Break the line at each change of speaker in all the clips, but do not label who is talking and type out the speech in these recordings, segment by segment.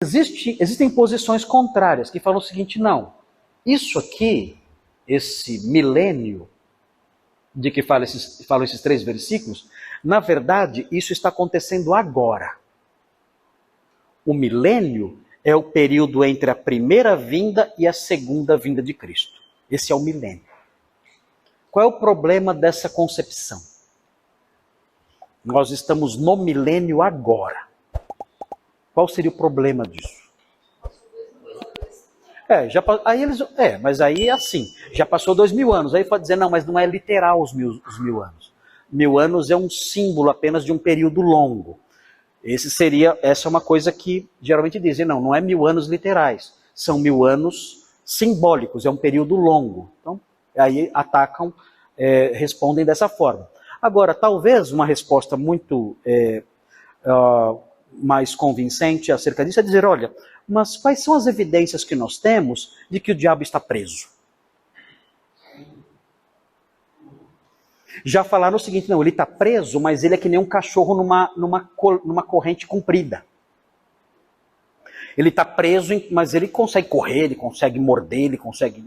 Existem posições contrárias que falam o seguinte: não, isso aqui, esse milênio de que falam esses 3 versículos, na verdade, isso está acontecendo agora. O milênio é o período entre a primeira vinda e a segunda vinda de Cristo. Esse é o milênio. Qual é o problema dessa concepção? Nós estamos no milênio agora. Qual seria o problema disso? Mas aí é assim, já passou 2000 anos, aí pode dizer, não, mas não é literal os mil anos. 1000 anos é um símbolo apenas de um período longo. Essa é uma coisa que geralmente dizem, não é 1000 anos literais, são 1000 anos simbólicos, é um período longo. Então, aí atacam, respondem dessa forma. Agora, talvez uma resposta muito mais convincente acerca disso é dizer, olha, mas quais são as evidências que nós temos de que o diabo está preso? Já falaram o seguinte, não, ele está preso, mas ele é que nem um cachorro numa corrente comprida. Ele está preso, mas ele consegue correr, ele consegue morder, ele consegue...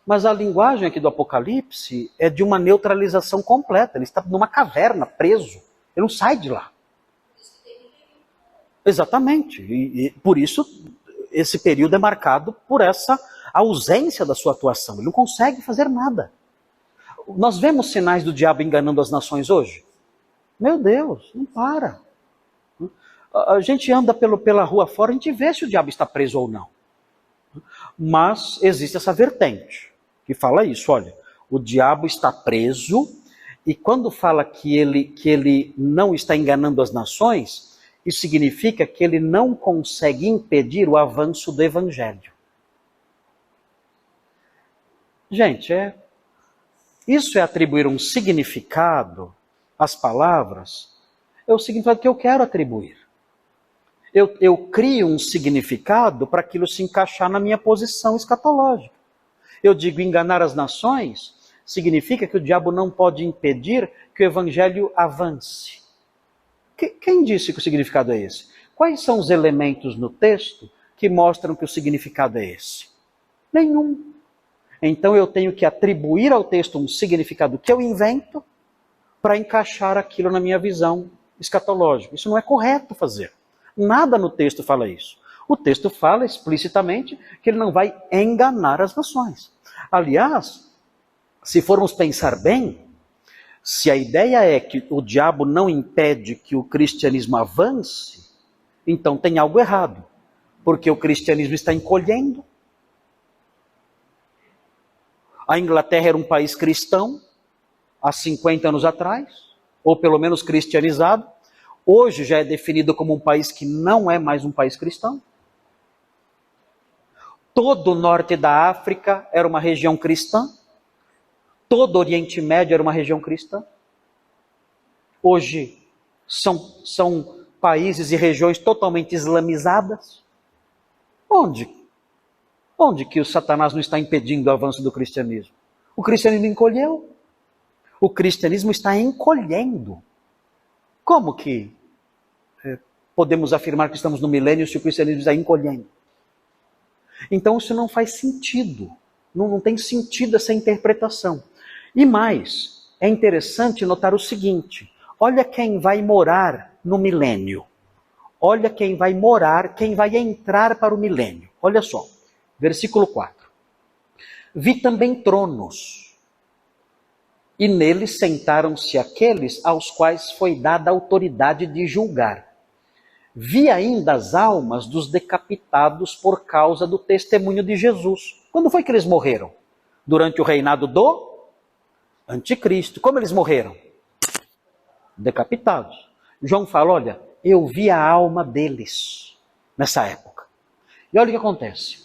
Mas a linguagem aqui do Apocalipse é de uma neutralização completa. Ele está numa caverna, preso. Ele não sai de lá. Exatamente. E por isso, esse período é marcado por essa ausência da sua atuação. Ele não consegue fazer nada. Nós vemos sinais do diabo enganando as nações hoje? Meu Deus, não para. A gente anda pela rua fora, a gente vê se o diabo está preso ou não. Mas existe essa vertente que fala isso, olha, o diabo está preso, e quando fala que ele não está enganando as nações, isso significa que ele não consegue impedir o avanço do evangelho. Gente, isso é atribuir um significado às palavras, é o significado que eu quero atribuir. Eu crio um significado para aquilo se encaixar na minha posição escatológica. Eu digo enganar as nações, significa que o diabo não pode impedir que o evangelho avance. Quem disse que o significado é esse? Quais são os elementos no texto que mostram que o significado é esse? Nenhum. Então eu tenho que atribuir ao texto um significado que eu invento para encaixar aquilo na minha visão escatológica. Isso não é correto fazer. Nada no texto fala isso. O texto fala explicitamente que ele não vai enganar as nações. Aliás, se formos pensar bem, se a ideia é que o diabo não impede que o cristianismo avance, então tem algo errado, porque o cristianismo está encolhendo. A Inglaterra era um país cristão há 50 anos atrás, ou pelo menos cristianizado. Hoje já é definido como um país que não é mais um país cristão. Todo o norte da África era uma região cristã. Todo o Oriente Médio era uma região cristã. Hoje são países e regiões totalmente islamizadas. Onde? Onde que o Satanás não está impedindo o avanço do cristianismo? O cristianismo encolheu. O cristianismo está encolhendo. Como que podemos afirmar que estamos no milênio se o cristianismo está encolhendo? Então isso não faz sentido. Não tem sentido essa interpretação. E mais, é interessante notar o seguinte. Olha quem vai morar no milênio. Olha quem vai morar, quem vai entrar para o milênio. Olha só, versículo 4. Vi também tronos, e neles sentaram-se aqueles aos quais foi dada a autoridade de julgar. Vi ainda as almas dos decapitados por causa do testemunho de Jesus. Quando foi que eles morreram? Durante o reinado do Anticristo. Como eles morreram? Decapitados. João fala, olha, eu vi a alma deles nessa época. E olha o que acontece.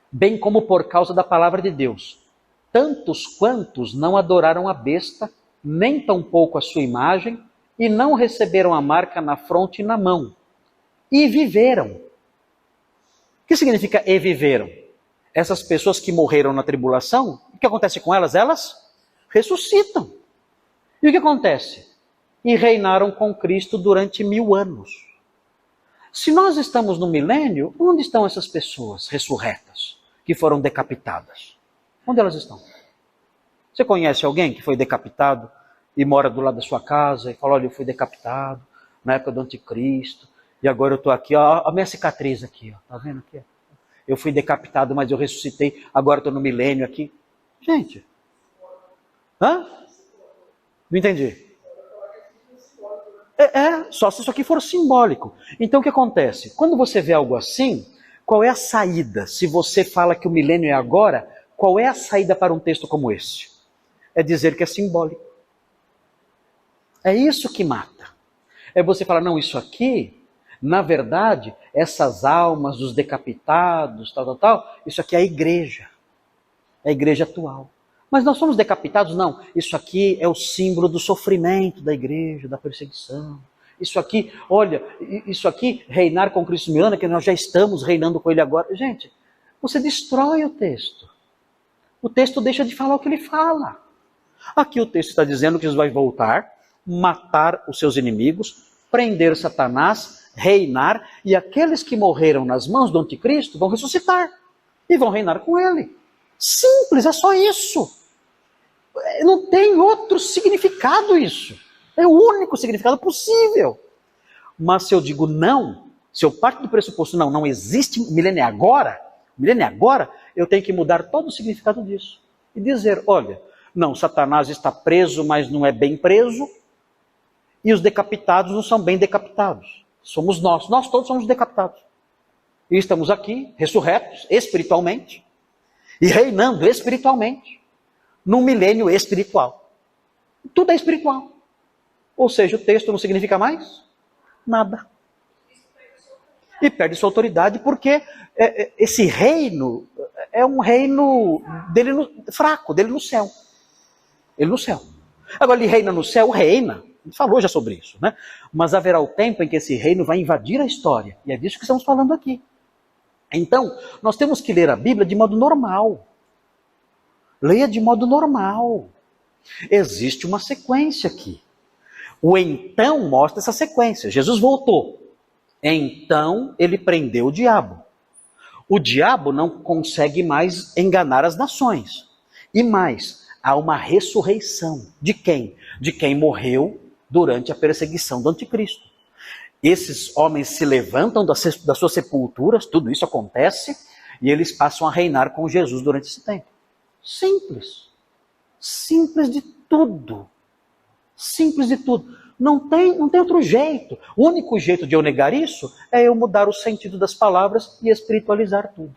Bem como por causa da palavra de Deus, tantos quantos não adoraram a besta, nem tampouco a sua imagem, e não receberam a marca na fronte e na mão. E viveram. O que significa e viveram? Essas pessoas que morreram na tribulação, o que acontece com elas? Elas ressuscitam. E o que acontece? E reinaram com Cristo durante 1000 anos. Se nós estamos no milênio, onde estão essas pessoas ressurretas, que foram decapitadas? Onde elas estão? Você conhece alguém que foi decapitado e mora do lado da sua casa e fala, olha, eu fui decapitado na época do anticristo, e agora eu estou aqui, ó, a minha cicatriz aqui, ó, tá vendo aqui? Ó? Eu fui decapitado, mas eu ressuscitei, agora estou no milênio aqui. Gente, hã? Não entendi. Só se isso aqui for simbólico. Então o que acontece? Quando você vê algo assim, qual é a saída? Se você fala que o milênio é agora, qual é a saída para um texto como esse? É dizer que é simbólico. É isso que mata. É você falar, não, isso aqui, na verdade, essas almas dos decapitados, tal, isso aqui é a igreja. É a igreja atual. Mas nós somos decapitados? Não. Isso aqui é o símbolo do sofrimento da igreja, da perseguição. Isso aqui, olha, isso aqui, reinar com Cristo me ama, que nós já estamos reinando com Ele agora. Gente, você destrói o texto. O texto deixa de falar o que ele fala. Aqui o texto está dizendo que Jesus vai voltar, matar os seus inimigos, prender Satanás, reinar, e aqueles que morreram nas mãos do anticristo vão ressuscitar e vão reinar com ele. Simples, é só isso. Não tem outro significado isso. É o único significado possível. Mas se eu digo não, se eu parto do pressuposto não existe milênio agora, eu tenho que mudar todo o significado disso. E dizer, olha, não, Satanás está preso, mas não é bem preso, e os decapitados não são bem decapitados. Somos nós todos somos decapitados. E estamos aqui, ressurretos, espiritualmente, e reinando espiritualmente, num milênio espiritual. Tudo é espiritual. Ou seja, o texto não significa mais nada. E perde sua autoridade porque esse reino é um reino fraco, dele no céu. Ele no céu. Agora ele reina no céu, reina. Ele falou já sobre isso, né? Mas haverá o tempo em que esse reino vai invadir a história. E é disso que estamos falando aqui. Então, nós temos que ler a Bíblia de modo normal. Leia de modo normal. Existe uma sequência aqui. O então mostra essa sequência. Jesus voltou. Então ele prendeu o diabo. O diabo não consegue mais enganar as nações. E mais, há uma ressurreição. De quem? De quem morreu durante a perseguição do anticristo. Esses homens se levantam das suas sepulturas, tudo isso acontece, e eles passam a reinar com Jesus durante esse tempo. Simples. Simples de tudo. Simples de tudo. Não tem outro jeito. O único jeito de eu negar isso é eu mudar o sentido das palavras e espiritualizar tudo.